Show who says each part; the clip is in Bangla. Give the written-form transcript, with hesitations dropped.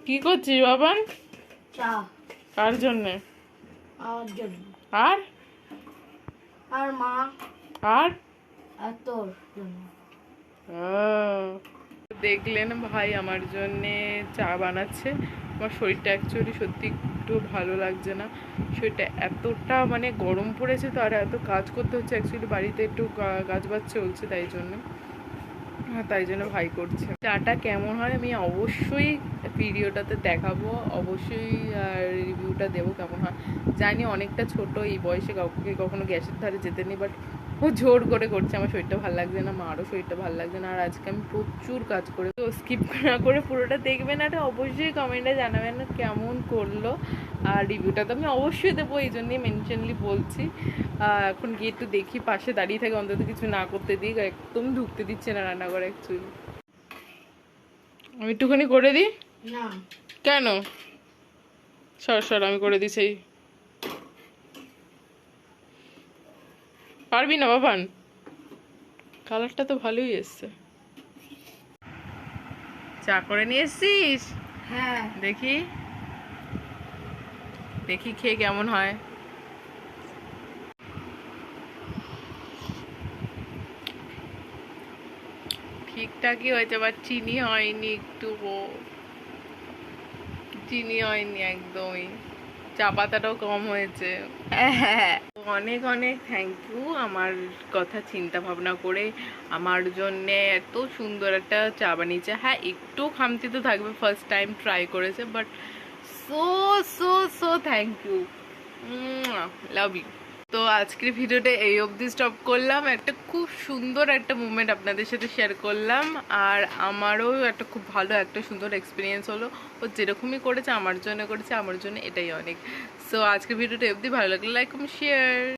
Speaker 1: কি করছিস বাবান?
Speaker 2: চা।
Speaker 1: কার জন্যে?
Speaker 2: আমার জন্য।
Speaker 1: আর
Speaker 2: আর মা
Speaker 1: আর
Speaker 2: আর তোর জন্য।
Speaker 1: দেখলেন ভাই আমার জন্যে চা বানাচ্ছে। আমার শরীরটা অ্যাকচুয়ালি সত্যি একটু ভালো লাগছে না। শরীরটা এতটা মানে গরম পড়েছে, তো আর এত কাজ করতে হচ্ছে। অ্যাকচুয়ালি বাড়িতে একটু কাজ বাজ চলছে, তাই জন্য ভাই করছে। চাটা কেমন হয় আমি অবশ্যই ভিডিওটাতে দেখাবো, অবশ্যই রিভিউটা দেবো কেমন হয়। জানি অনেকটা ছোট, এই বয়সে কাউকে কখনো গ্যাসের ধারে যেতে নেই, বাট ও জোর করে করছে। আমার শরীরটা ভালো লাগছে না, মারও শরীরটা ভালো লাগছে না, আর আজকে আমি প্রচুর কাজ করে। তো স্কিপ না করে পুরোটা দেখবেন, আর অবশ্যই কমেন্টে জানাবেন কেমন করলো। আর রিভিউটা তো আমি অবশ্যই দেবো, এই জন্যই মেনশনলি বলছি। এখন গিয়ে একটু দেখি, পাশে দাঁড়িয়ে থাকে, অন্তত কিছু না করতে দিই, একদম ঢুকতে দিচ্ছে না রান্না করে অ্যাকচুয়ালি। আমি একটুখানি করে দিই।
Speaker 2: না
Speaker 1: কেন? সর আমি করে দিই। সেই পারবি না বাবান? কালারটা তো ভালোই এসছে। চা করে নিয়ে এসছিস?
Speaker 2: হ্যাঁ
Speaker 1: দেখি দেখি খেয়ে কেমন হয়। ঠিকঠাকই হয়েছে, আবার চিনি হয়নি, চিনি হয়নি একদমই। চা পাতাটাও কম হয়েছে। অনেক অনেক থ্যাংক ইউ আমার কথা চিন্তা ভাবনা করে আমার জন্যে এত সুন্দর একটা চা বানিয়েছে। হ্যাঁ, একটু খামতি তো থাকবে, ফার্স্ট টাইম ট্রাই করেছে, but so so so thank you, love you. তো আজকের ভিডিওটা এই অবধি স্টপ করলাম। একটা খুব সুন্দর একটা মুভমেন্ট আপনাদের সাথে শেয়ার করলাম, আর আমারও একটা খুব ভালো একটা সুন্দর এক্সপিরিয়েন্স হলো। ও যেরকমই করেছে আমার জন্য, এটাই অনেক। সো আজকের ভিডিওটা অবধি, ভালো লাগলে লাইক কমেন্ট শেয়ার।